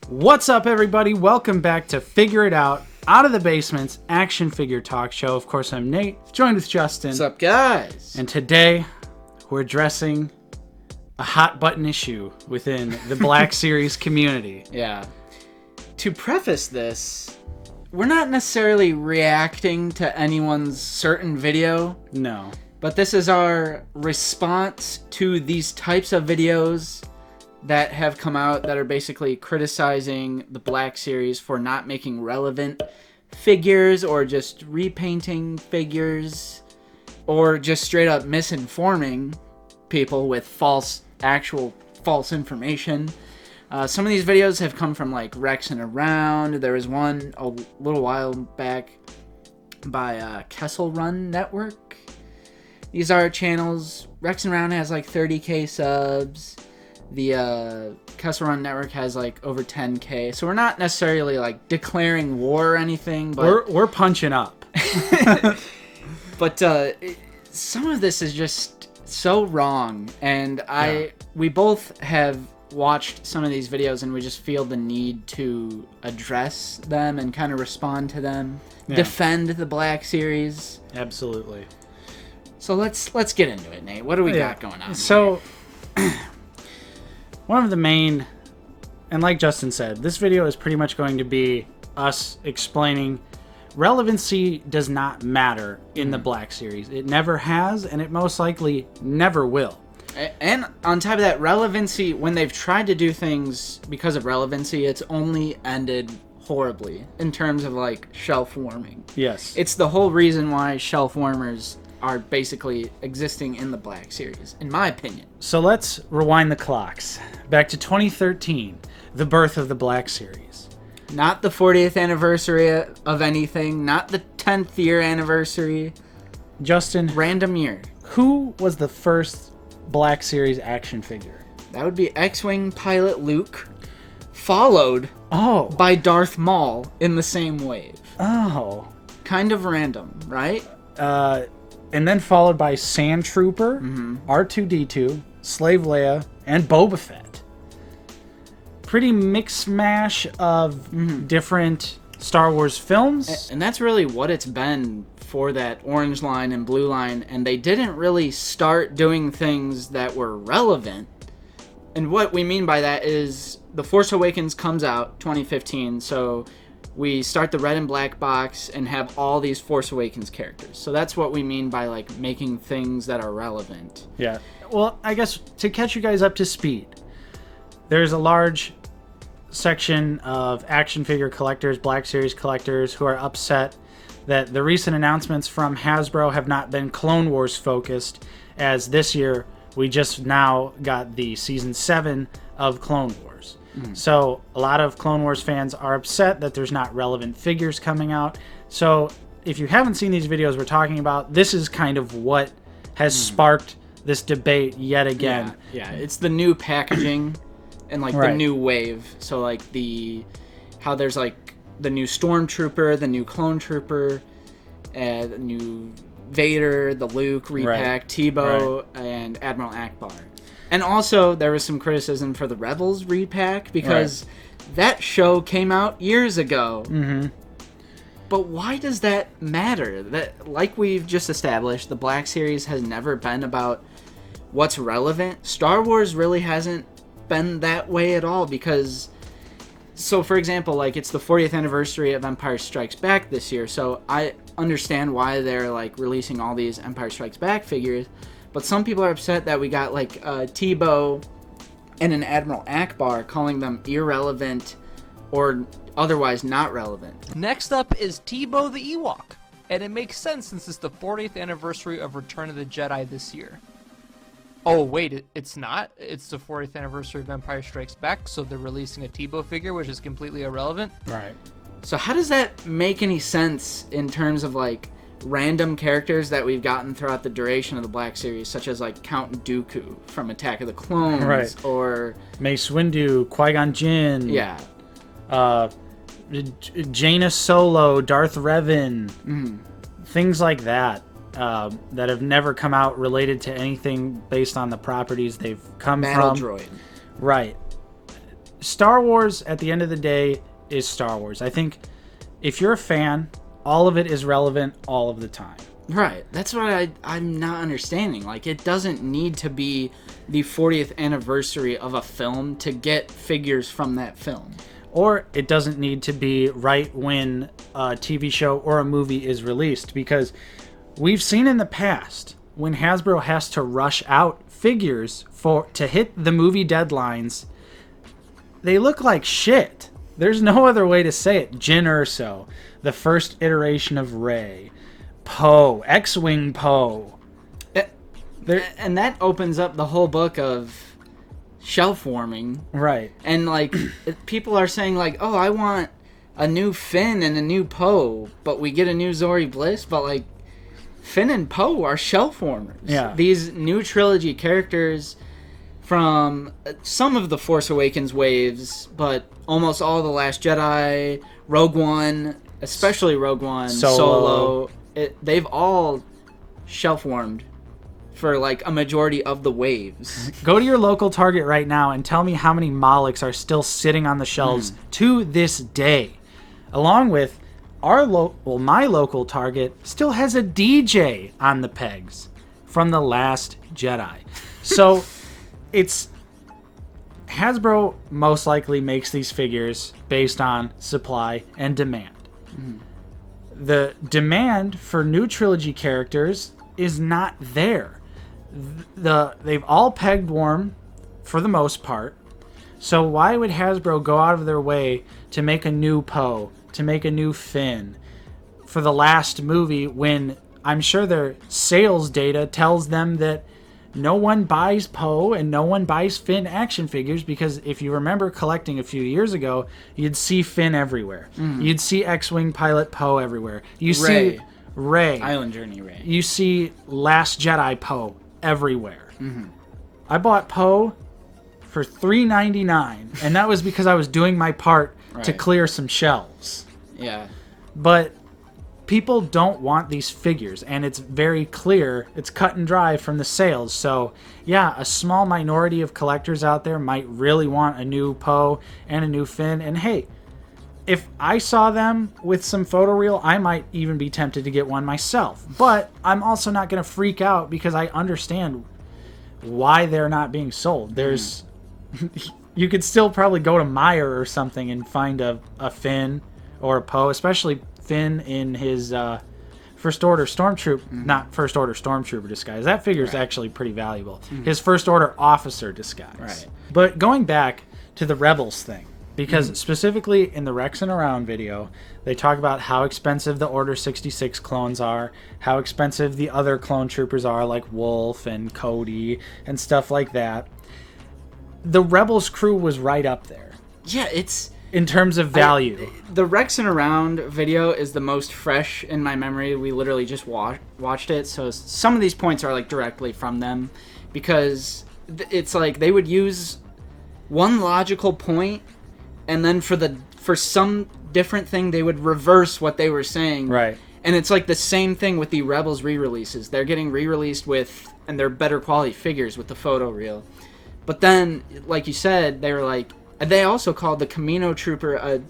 What's up, everybody? Welcome back to Figure It Out of the Basement's action figure talk show. Of course, I'm Nate, joined with Justin. What's up, guys? And today, we're addressing a hot button issue within the Black Series community. Yeah. To preface this, we're not necessarily reacting to anyone's certain video. No. But this is our response to these types of videos that have come out that are basically criticizing the Black Series for not making relevant figures or just repainting figures or just straight up misinforming people with false information. Some of these videos have come from like Rex and Around. There was one a little while back by Kessel Run Network. These are channels. Rex and Around has like 30k subs. The Kessel Run Network has like over 10k. So we're not necessarily like declaring war or anything, but we're punching up. But some of this is just so wrong, and we both have watched some of these videos, and we just feel the need to address them and kind of respond to them, defend the Black Series. Absolutely. So let's get into it, Nate. What do we got going on? So. One of the main, and like Justin said, this video is pretty much going to be us explaining relevancy does not matter in the Black Series. It never has, and it most likely never will. And on top of that, relevancy, when they've tried to do things because of relevancy, it's only ended horribly in terms of like shelf warming. Yes. It's the whole reason why shelf warmers are basically existing in the Black Series, in my opinion. So let's rewind the clocks. Back to 2013, the birth of the Black Series. Not the 40th anniversary of anything, not the 10th year anniversary. Justin. Random year. Who was the first Black Series action figure? That would be X-Wing pilot Luke, followed by Darth Maul in the same wave. Oh. Kind of random, right? And then followed by Sand Trooper, R2-D2, Slave Leia, and Boba Fett. Pretty mix mash of different Star Wars films. And that's really what it's been for that orange line and blue line. And they didn't really start doing things that were relevant. And what we mean by that is The Force Awakens comes out 2015, so we start the red and black box and have all these Force Awakens characters. So that's what we mean by like making things that are relevant. Yeah. Well, I guess to catch you guys up to speed, there's a large section of action figure collectors, Black Series collectors, who are upset that the recent announcements from Hasbro have not been Clone Wars focused, as this year we just now got the season 7 of Clone Wars. So a lot of Clone Wars fans are upset that there's not relevant figures coming out. So if you haven't seen these videos we're talking about, this is kind of what has sparked this debate yet again. Yeah, it's the new packaging and like the new wave. So like how there's like the new Stormtrooper, the new Clone Trooper, the new Vader, the Luke repack, Tebow, and Admiral Ackbar. And also, there was some criticism for the Rebels repack, because that show came out years ago. But why does that matter? That, like we've just established, the Black Series has never been about what's relevant. Star Wars really hasn't been that way at all, because... So, for example, like, it's the 40th anniversary of Empire Strikes Back this year, so I understand why they're, like, releasing all these Empire Strikes Back figures. But some people are upset that we got like Tebow and an Admiral Ackbar, calling them irrelevant or otherwise not relevant. Next up is Tebow the Ewok. And it makes sense since it's the 40th anniversary of Return of the Jedi this year. Oh, wait, it's not? It's the 40th anniversary of Empire Strikes Back, so they're releasing a Tebow figure, which is completely irrelevant? Right. So how does that make any sense in terms of like random characters that we've gotten throughout the duration of the Black Series, such as like Count Dooku from Attack of the Clones, or Mace Windu, Qui-Gon Jinn, Jaina Solo, Darth Revan, things like that. that have never come out related to anything based on the properties they've come Battle from. Droid. Right. Star Wars, at the end of the day, is Star Wars. I think if you're a fan, all of it is relevant all of the time. Right. That's what I'm not understanding. Like, it doesn't need to be the 40th anniversary of a film to get figures from that film. Or it doesn't need to be right when a TV show or a movie is released, because we've seen in the past when Hasbro has to rush out figures to hit the movie deadlines, they look like shit. There's no other way to say it. Jyn Erso, the first iteration of Rey, Poe, X-Wing Poe. And that opens up the whole book of shelf warming. Right. And, like, people are saying, like, oh, I want a new Finn and a new Poe, but we get a new Zori Bliss, but, like, Finn and Poe are shelf warmers. Yeah. These new trilogy characters from some of the Force Awakens waves, but almost all the Last Jedi, Rogue One, especially Rogue One, Solo, they've all shelf warmed for like a majority of the waves. Go to your local Target right now and tell me how many Molochs are still sitting on the shelves to this day. Along with my local Target still has a DJ on the pegs from The Last Jedi. So it's Hasbro most likely makes these figures based on supply and demand. The demand for new trilogy characters is not there. They've all pegged warm for the most part. So why would Hasbro go out of their way to make a new Poe, to make a new Finn for the last movie, when I'm sure their sales data tells them that no one buys Poe and no one buys Finn action figures? Because if you remember collecting a few years ago, you'd see Finn everywhere. You'd see X-Wing pilot Poe everywhere. You see Rey. Island Journey Rey. You see Last Jedi Poe everywhere. I bought Poe for $3.99, and that was because I was doing my part to clear some shelves. Yeah. But people don't want these figures, and it's very clear, it's cut and dry from the sales. So yeah, a small minority of collectors out there might really want a new Poe and a new Finn, and hey, if I saw them with some photoreal, I might even be tempted to get one myself. But I'm also not going to freak out because I understand why they're not being sold. There's you could still probably go to Meijer or something and find a Finn or a Poe, especially Finn in his First Order Stormtrooper, not First Order Stormtrooper disguise. That figure is actually pretty valuable. His First Order officer disguise. Right. But going back to the Rebels thing, because specifically in the Rex and Around video, they talk about how expensive the Order 66 clones are, how expensive the other clone troopers are, like Wolf and Cody and stuff like that. The Rebels crew was right up there. Yeah, it's... in terms of value. The Rex and Around video is the most fresh in my memory. We literally just watched it, so some of these points are like directly from them, because it's like they would use one logical point, and then for some different thing they would reverse what they were saying. Right. And it's like the same thing with the Rebels re-releases. They're getting re-released with, and they're better quality figures with the photo reel. But then, like you said, they were like, they also called the Camino Trooper a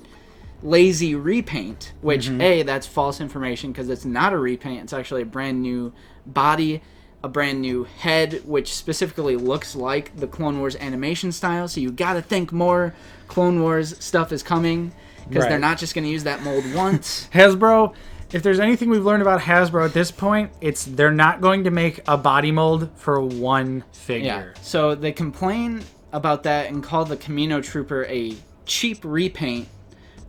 lazy repaint, which, A, that's false information because it's not a repaint. It's actually a brand new body, a brand new head, which specifically looks like the Clone Wars animation style. So you got to think more Clone Wars stuff is coming, because they're not just going to use that mold once. Hasbro, if there's anything we've learned about Hasbro at this point, it's they're not going to make a body mold for one figure. Yeah. So they complain about that and call the Camino Trooper a cheap repaint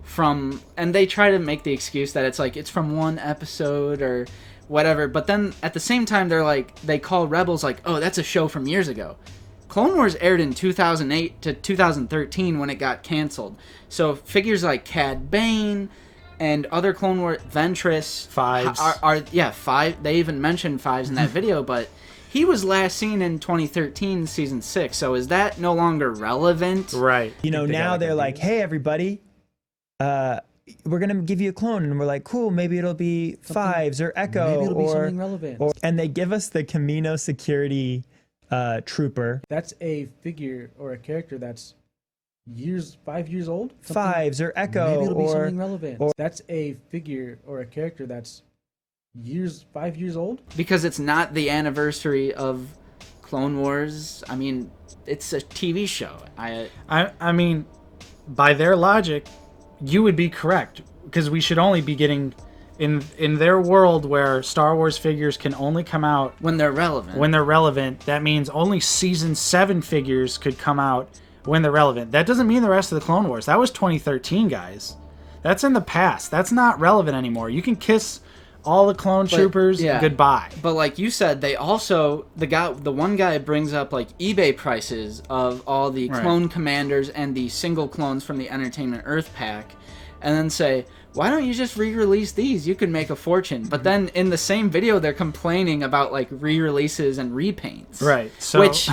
from, and they try to make the excuse that it's like it's from one episode or whatever, but then at the same time they're like, they call Rebels like, oh, that's a show from years ago. Clone Wars aired in 2008 to 2013 when it got canceled. So figures like Cad Bane and other Clone Wars, Ventress, Fives are five. They even mentioned Fives in that video, but he was last seen in 2013 season 6. So is that no longer relevant? Right. You know, now they're like, hey everybody, we're gonna give you a clone, and we're like, cool, maybe it'll be Fives or Echo, maybe it'll be something relevant. And they give us the Camino Security Trooper. That's a figure or a character that's years, 5 years old. Fives or Echo Maybe it'll be or something relevant. That's a figure or a character that's 5 years old. Because it's not the anniversary of Clone Wars. I mean, it's a TV show. I mean, by their logic, you would be correct, because we should only be getting in their world where Star Wars figures can only come out when they're relevant. When they're relevant, that means only season 7 figures could come out when they're relevant. That doesn't mean the rest of the Clone Wars. That was 2013, guys. That's in the past. That's not relevant anymore. You can kiss all the clone troopers goodbye. But like you said, they also the one guy brings up like eBay prices of all the clone commanders and the single clones from the Entertainment Earth pack, and then say, why don't you just re-release these? You could make a fortune. But then in the same video, they're complaining about like re-releases and repaints. Right. So which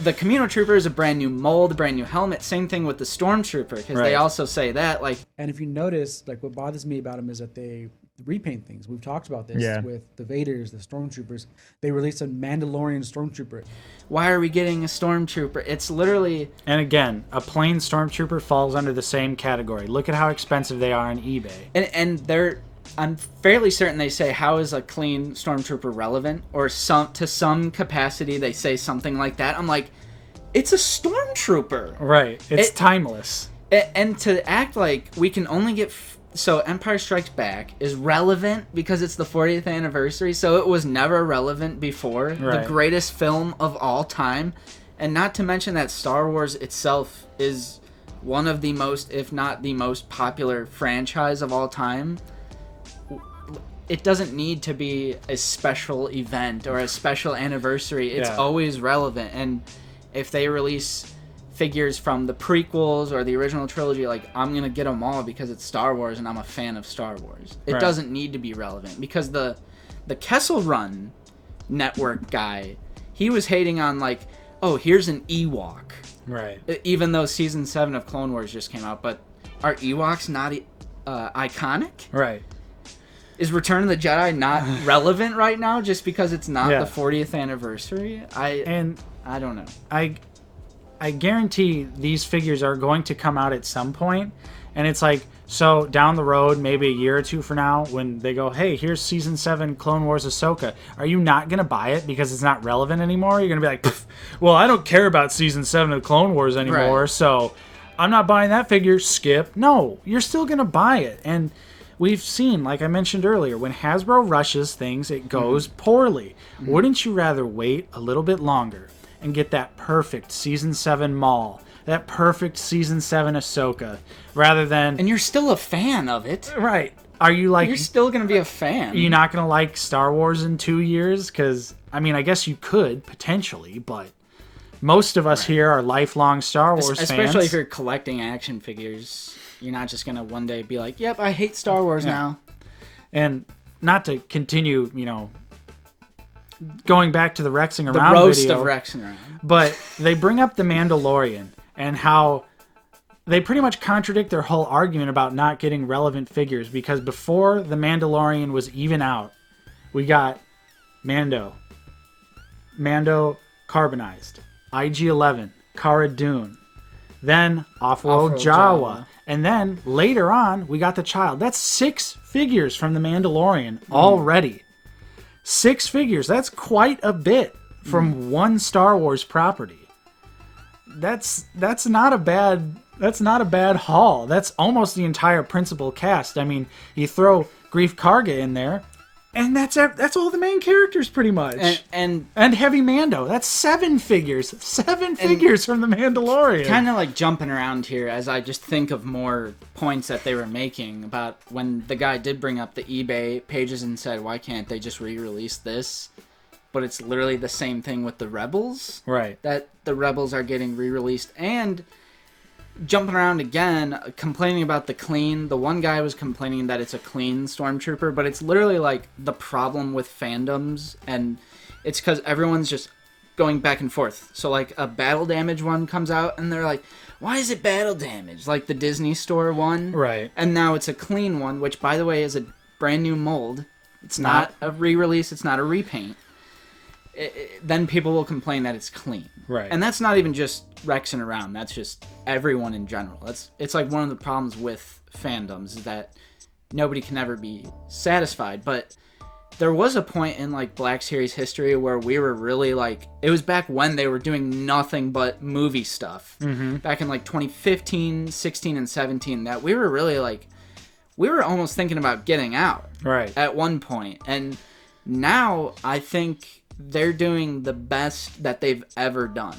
the Camino Trooper is a brand new mold, brand new helmet. Same thing with the Stormtrooper, because they also say that like. And if you notice, like what bothers me about them is that they repaint things. We've talked about this with the Vaders, the Stormtroopers. They released a Mandalorian Stormtrooper. Why are we getting a Stormtrooper? It's literally... And again, a plain Stormtrooper falls under the same category. Look at how expensive they are on eBay. And they're... I'm fairly certain they say, how is a clean Stormtrooper relevant? Or to some capacity they say something like that. I'm like, it's a Stormtrooper. Right. It's timeless. And to act like we can only get... So Empire Strikes Back is relevant because it's the 40th anniversary, so it was never relevant before. The greatest film of all time. And not to mention that Star Wars itself is one of the most, if not the most popular franchise of all time. It doesn't need to be a special event or a special anniversary. It's always relevant. And if they release figures from the prequels or the original trilogy, like, I'm gonna get them all because it's Star Wars and I'm a fan of Star Wars. It doesn't need to be relevant, because the Kessel Run network guy, he was hating on like, oh, here's an Ewok, right? Even though season 7 of Clone Wars just came out, but are Ewoks not iconic? Right. Is Return of the Jedi not relevant right now just because it's not the 40th anniversary? I don't know. I guarantee these figures are going to come out at some point, and it's like, so down the road, maybe a year or two from now, when they go, hey, here's season 7 Clone Wars Ahsoka, are you not going to buy it because it's not relevant anymore? You're going to be like, well, I don't care about season 7 of Clone Wars anymore, so I'm not buying that figure, skip. No, you're still going to buy it. And we've seen, like I mentioned earlier, when Hasbro rushes things, it goes poorly. Wouldn't you rather wait a little bit longer and get that perfect season 7 Maul, that perfect season 7 Ahsoka, rather than... And you're still a fan of it. Right. Are you like... You're still going to be a fan. Are you not going to like Star Wars in 2 years? Because, I mean, I guess you could, potentially, but most of us here are lifelong Star Wars fans. Especially if you're collecting action figures. You're not just going to one day be like, yep, I hate Star Wars now. And not to continue, you know, going back to the Rexing Around video. The roast video, of Rexing Around. But they bring up the Mandalorian and how they pretty much contradict their whole argument about not getting relevant figures, because before the Mandalorian was even out, we got Mando carbonized, IG-11, Cara Dune, then Off-World Jawa, and then later on we got the child. That's 6 figures from the Mandalorian already. 6 figures. That's quite a bit from one Star Wars property. That's not a bad haul. That's almost the entire principal cast. I mean, you throw Grief Karga in there, and that's all the main characters pretty much. And Heavy Mando. That's 7 figures. 7 figures from the Mandalorian. Kind of like jumping around here as I just think of more points that they were making about when the guy did bring up the eBay pages and said, why can't they just re-release this? But it's literally the same thing with the Rebels. Right. That the Rebels are getting re-released. And jumping around again, complaining about the clean. The one guy was complaining that it's a clean Stormtrooper, but it's literally like the problem with fandoms, and it's because everyone's just going back and forth. So like a battle damage one comes out, and they're like, why is it battle damage? Like the Disney Store one. Right. And now it's a clean one, which by the way is a brand new mold. It's not a re-release, it's not a repaint. then people will complain that it's clean. Right. And that's not even just Rexing around. That's just everyone in general. It's like one of the problems with fandoms is that nobody can ever be satisfied. But there was a point in like Black Series history where we were really like, it was back when they were doing nothing but movie stuff. Mm-hmm. Back in like 2015, 16, and 17, that we were really like, we were almost thinking about getting out. Right. At one point. And now I think they're doing the best that they've ever done.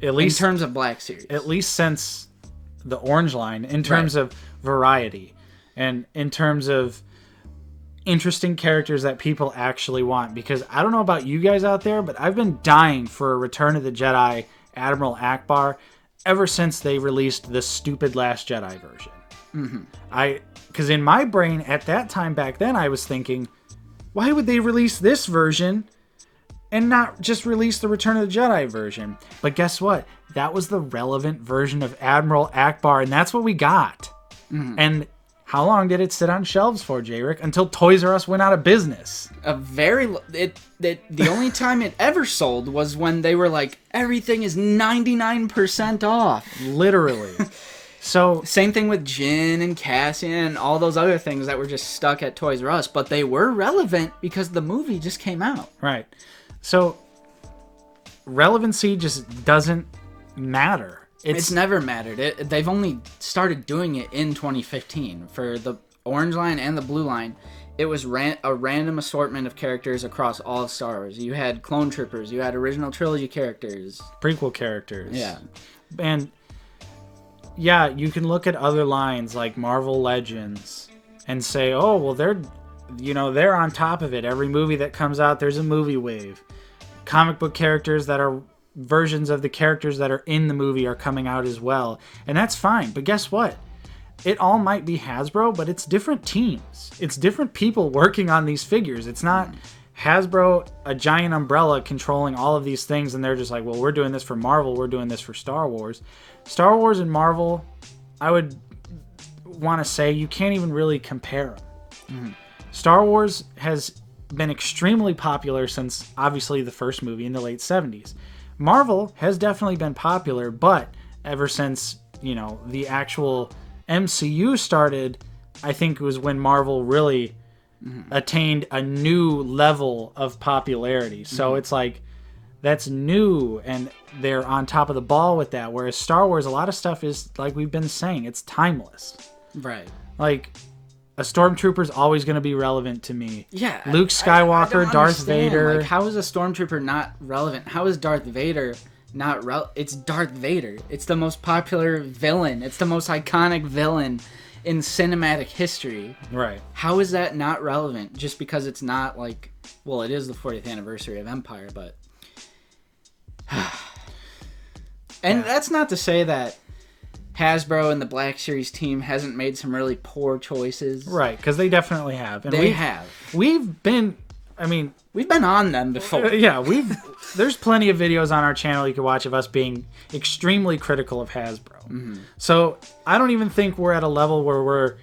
At least in terms of Black Series. At least since the Orange line, in terms of variety and in terms of interesting characters that people actually want. Because I don't know about you guys out there, but I've been dying for a Return of the Jedi Admiral Ackbar ever since they released the stupid Last Jedi version. Mm-hmm. Because in my brain at that time back then, I was thinking, why would they release this version and not just release the Return of the Jedi version? But guess what? That was the relevant version of Admiral Ackbar, and that's what we got. Mm-hmm. And how long did it sit on shelves for, J-Rick? Until Toys R Us went out of business. The only time it ever sold was when they were like, everything is 99% off. Literally. So same thing with Jin and Cassian and all those other things that were just stuck at Toys R Us, but they were relevant because the movie just came out. Right. So relevancy just doesn't matter. It's never mattered. They've only started doing it in 2015 for the Orange line and the Blue line. It was a random assortment of characters across all of Star Wars. You had clone troopers, you had original trilogy characters, prequel characters. Yeah. And yeah, you can look at other lines like Marvel Legends and say, oh, well, they're on top of it. Every movie that comes out, there's a movie wave. Comic book characters that are versions of the characters that are in the movie are coming out as well. And that's fine. But guess what? It all might be Hasbro, but it's different teams. It's different people working on these figures. It's not Hasbro, a giant umbrella controlling all of these things, and they're just like, well, we're doing this for Marvel, we're doing this for Star Wars. Star Wars and Marvel, I would want to say you can't even really compare them. Mm-hmm. Star Wars has been extremely popular since, obviously, the first movie in the late 70s. Marvel has definitely been popular, but ever since, the actual MCU started, I think it was when Marvel really attained a new level of popularity. So it's like, that's new, and they're on top of the ball with that. Whereas Star Wars, a lot of stuff is, like we've been saying, it's timeless. Right. Like, a Stormtrooper's always going to be relevant to me. Yeah. Luke Skywalker, Darth Vader. Like, how is a Stormtrooper not relevant? How is Darth Vader not relevant? It's Darth Vader. It's the most popular villain. It's the most iconic villain in cinematic history. Right. How is that not relevant? Just because it's not like, well, it is the 40th anniversary of Empire, but... And that's not to say that Hasbro and the Black Series team hasn't made some really poor choices. Right, because they definitely have. And they have. We've been on them before. Yeah, there's plenty of videos on our channel you can watch of us being extremely critical of Hasbro. Mm-hmm. So I don't even think we're at a level where we're,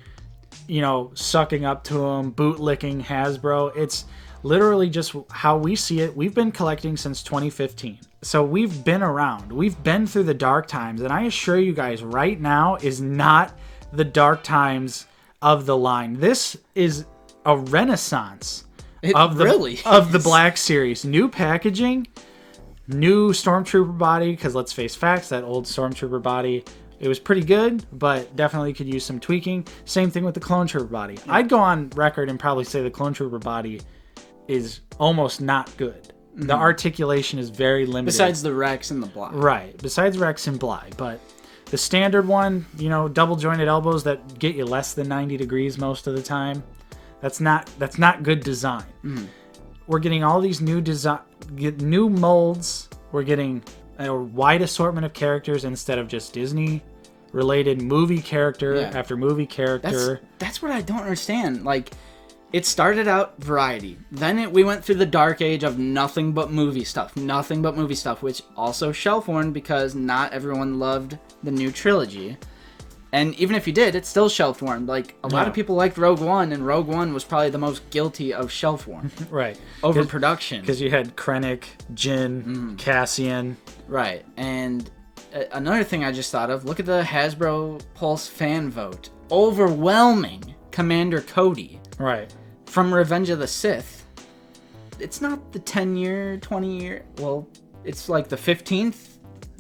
sucking up to them, bootlicking Hasbro. It's literally just how we see it. We've been collecting since 2015. So we've been around. We've been through the dark times. And I assure you guys, right now is not the dark times of the line. This is a renaissance of the Black Series. New packaging, new Stormtrooper body, because let's face facts, that old Stormtrooper body, it was pretty good, but definitely could use some tweaking. Same thing with the Clone Trooper body. I'd go on record and probably say the Clone Trooper body is almost not good. The articulation is very limited. Besides the Rex and the Bly. Right. Besides Rex and Bly. But the standard one, double jointed elbows that get you less than 90 degrees most of the time, that's not good design. We're getting all these new molds. We're getting a wide assortment of characters instead of just Disney related movie character after movie character. That's what I don't understand. Like, it started out variety. Then we went through the dark age of nothing but movie stuff, which also shelf-worn because not everyone loved the new trilogy. And even if you did, it's still shelf warmed. Like, a lot of people liked Rogue One, and Rogue One was probably the most guilty of shelf warm. Right. Overproduction. Because you had Krennic, Jyn, Cassian. Right. And another thing I just thought of, look at the Hasbro Pulse fan vote. Overwhelming Commander Cody. Right. From Revenge of the Sith. It's not the 10-year, 20-year... Well, it's like the 15th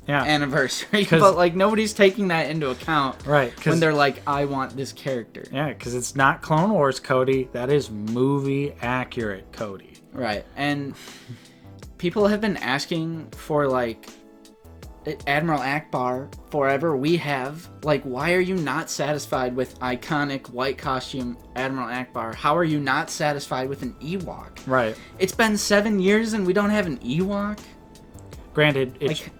anniversary, but like nobody's taking that into account, right? When they're like, I want this character. Yeah, because it's not Clone Wars Cody, that is movie accurate Cody. Right. And people have been asking for like Admiral Ackbar forever. We have, like, why are you not satisfied with iconic white costume Admiral Ackbar? How are you not satisfied with an Ewok? Right. It's been 7 years and we don't have an Ewok. Granted, it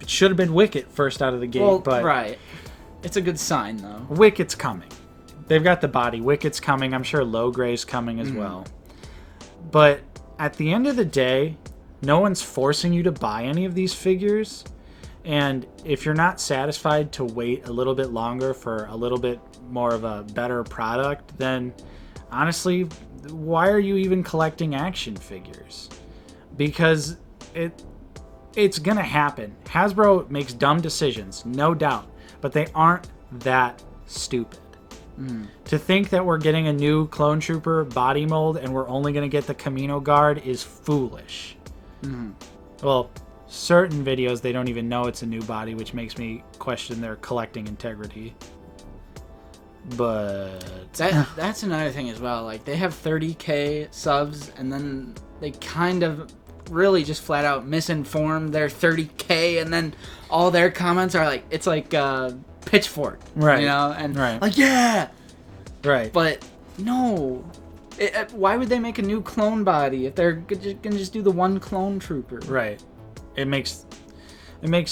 should have been Wicket first out of the gate, but... Right. It's a good sign, though. Wicket's coming. They've got the body. Wicket's coming. I'm sure Logray's coming as well. But at the end of the day, no one's forcing you to buy any of these figures. And if you're not satisfied to wait a little bit longer for a little bit more of a better product, then honestly, why are you even collecting action figures? Because it's gonna happen. Hasbro makes dumb decisions, no doubt, but they aren't that stupid. To think that we're getting a new Clone Trooper body mold and we're only gonna get the Camino Guard is foolish. Well, certain videos they don't even know it's a new body, which makes me question their collecting integrity. But that's another thing as well. Like, they have 30K subs, and then they kind of really just flat out misinformed their 30K, and then all their comments are like, it's like Pitchfork, right? You know, and right. like, yeah, right. But no, why would they make a new clone body if they're gonna just do the one clone trooper? Right. It makes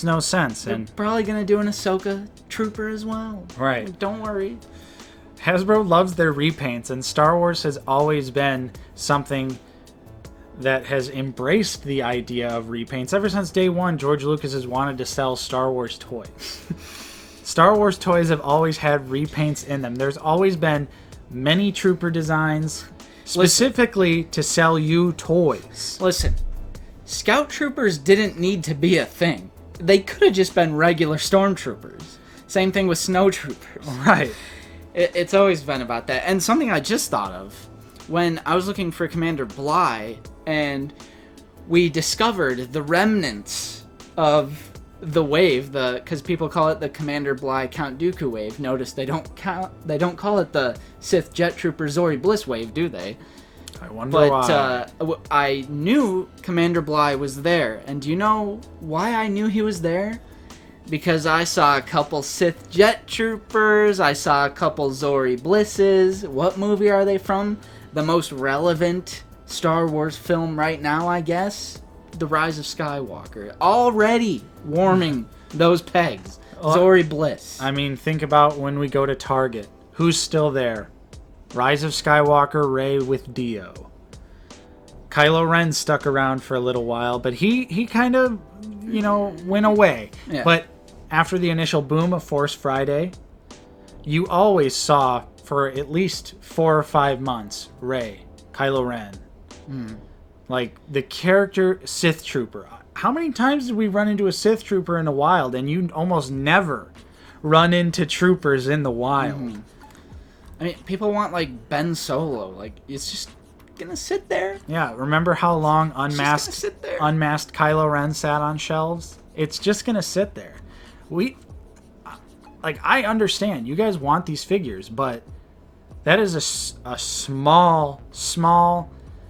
no sense. They're and probably gonna do an Ahsoka trooper as well. Right. Like, don't worry. Hasbro loves their repaints, and Star Wars has always been something that has embraced the idea of repaints. Ever since day one, George Lucas has wanted to sell Star Wars toys. Star Wars toys have always had repaints in them. There's always been many trooper designs specifically to sell you toys. Listen, Scout Troopers didn't need to be a thing. They could have just been regular Stormtroopers. Same thing with Snow Troopers. Right. It's always been about that. And something I just thought of, when I was looking for Commander Bly, and we discovered the remnants of the wave, because people call it the Commander Bly Count Dooku wave. Notice they don't call it the Sith Jet Trooper Zori Bliss wave, do they? I wonder why. I knew Commander Bly was there, and do you know why I knew he was there? Because I saw a couple Sith Jet Troopers, I saw a couple Zori Blisses. What movie are they from? The most relevant Star Wars film right now, I guess? The Rise of Skywalker. Already warming those pegs. Zori Bliss. I mean, think about when we go to Target. Who's still there? Rise of Skywalker, Rey with Dio. Kylo Ren stuck around for a little while, but he kind of, went away. Yeah. But after the initial boom of Force Friday, you always saw for at least 4 or 5 months Rey, Kylo Ren. Like, the character Sith Trooper. How many times did we run into a Sith Trooper in the wild, and you almost never run into troopers in the wild? I mean, people want, like, Ben Solo. Like, it's just gonna sit there. Yeah, remember how long unmasked Kylo Ren sat on shelves? It's just gonna sit there. I understand. You guys want these figures, but that is a small,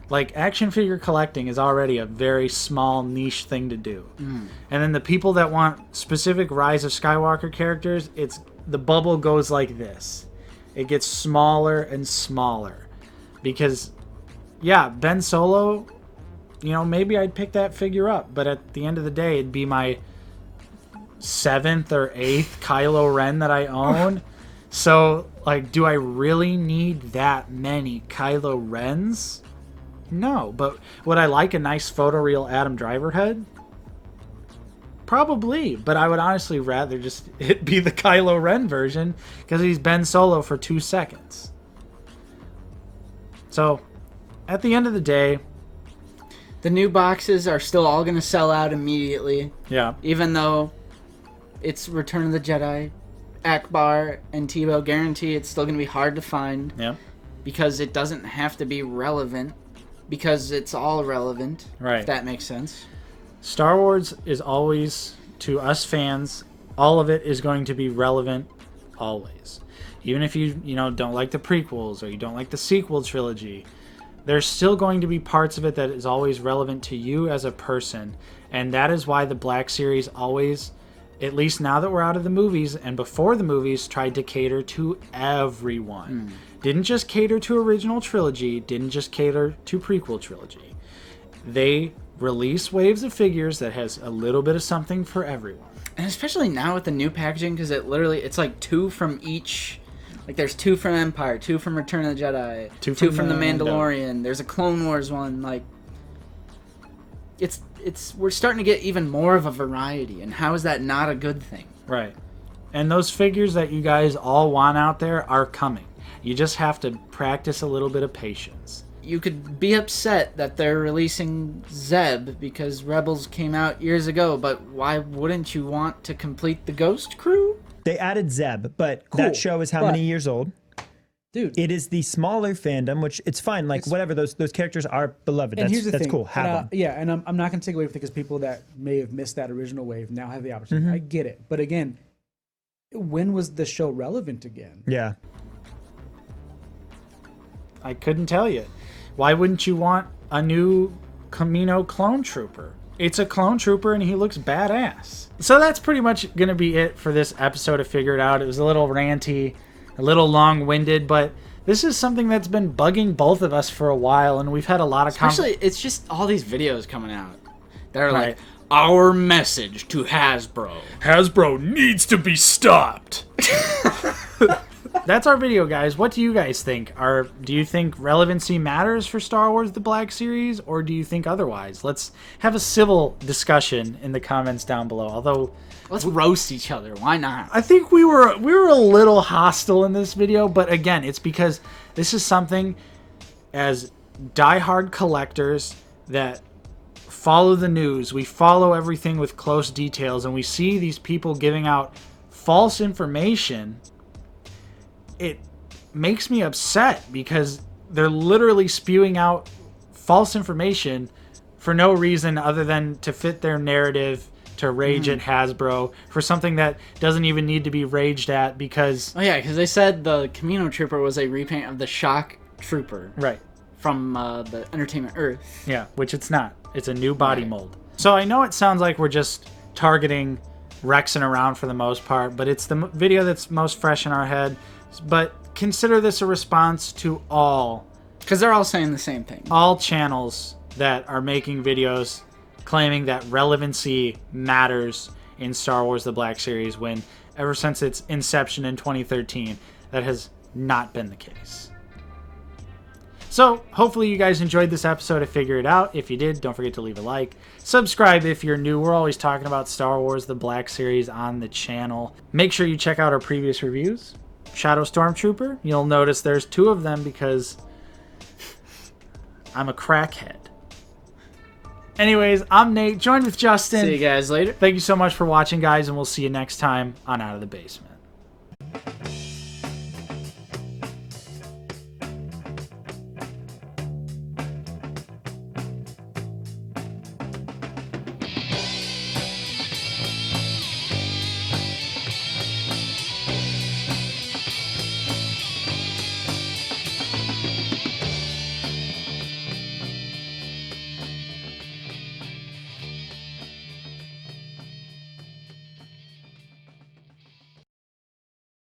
like, action figure collecting is already a very small niche thing to do. And then the people that want specific Rise of Skywalker characters, the bubble goes like this. It gets smaller and smaller. Because, yeah, Ben Solo, maybe I'd pick that figure up. But at the end of the day, it'd be my 7th or 8th Kylo Ren that I own. So, like, do I really need that many Kylo Rens? No, but would I like a nice photoreal Adam Driver head? Probably, but I would honestly rather just it be the Kylo Ren version because he's Ben Solo for 2 seconds. So, at the end of the day, the new boxes are still all going to sell out immediately. Yeah. Even though it's Return of the Jedi, Ackbar, and Tebow guarantee it's still going to be hard to find. Yeah. Because it doesn't have to be relevant. Because it's all relevant. Right. If that makes sense. Star Wars is always, to us fans, all of it is going to be relevant always. Even if you don't like the prequels or you don't like the sequel trilogy, there's still going to be parts of it that is always relevant to you as a person. And that is why the Black Series always, at least now that we're out of the movies and before the movies, tried to cater to everyone. Didn't just cater to original trilogy, didn't just cater to prequel trilogy. They release waves of figures that has a little bit of something for everyone. And especially now with the new packaging, because it's like 2 from each. Like there's 2 from Empire, 2 from Return of the Jedi, 2 from the Mandalorian. There's a Clone Wars one. Like we're starting to get even more of a variety, and how is that not a good thing? Right. And those figures that you guys all want out there are coming. You just have to practice a little bit of patience. You could be upset that they're releasing Zeb because Rebels came out years ago, but why wouldn't you want to complete the Ghost Crew? They added Zeb, but Cool, that show is how but- many years old? Dude. It is the smaller fandom, which it's fine. Like, whatever, those characters are beloved. And That's, here's the that's thing. cool. Have them. Yeah, and I'm not going to take away from it because people that may have missed that original wave now have the opportunity. I get it. But again, when was the show relevant again? Yeah. I couldn't tell you. Why wouldn't you want a new Camino clone trooper? It's a clone trooper and he looks badass. So that's pretty much going to be it for this episode of Figure It Out. It was a little ranty, a little long-winded, but this is something that's been bugging both of us for a while, and we've had a lot of Especially, it's just all these videos coming out. They're Right. like, our message to Hasbro. Hasbro needs to be stopped. That's our video, guys. What do you guys think? Do you think relevancy matters for Star Wars The Black Series, or do you think otherwise? Let's have a civil discussion in the comments down below. Although, Let's roast each other. Why not? I think we were a little hostile in this video, but again, it's because this is something as diehard collectors that follow the news. We follow everything with close details, and we see these people giving out false information. It makes me upset because they're literally spewing out false information for no reason other than to fit their narrative, to rage at Hasbro for something that doesn't even need to be raged at because... Oh yeah, because they said the Camino Trooper was a repaint of the Shock Trooper. Right. From the Entertainment Earth. Yeah, which it's not. It's a new body mold. So I know it sounds like we're just targeting Rexing around for the most part, but it's the video that's most fresh in our head. But consider this a response to all... Because they're all saying the same thing. All channels that are making videos claiming that relevancy matters in Star Wars The Black Series when ever since its inception in 2013, that has not been the case. So, hopefully you guys enjoyed this episode of Figure It Out. If you did, don't forget to leave a like. Subscribe if you're new. We're always talking about Star Wars The Black Series on the channel. Make sure you check out our previous reviews. Shadow Stormtrooper, you'll notice there's 2 of them because I'm a crackhead. Anyways, I'm Nate, joined with Justin. See you guys later. Thank you so much for watching, guys, and we'll see you next time on Out of the Basement.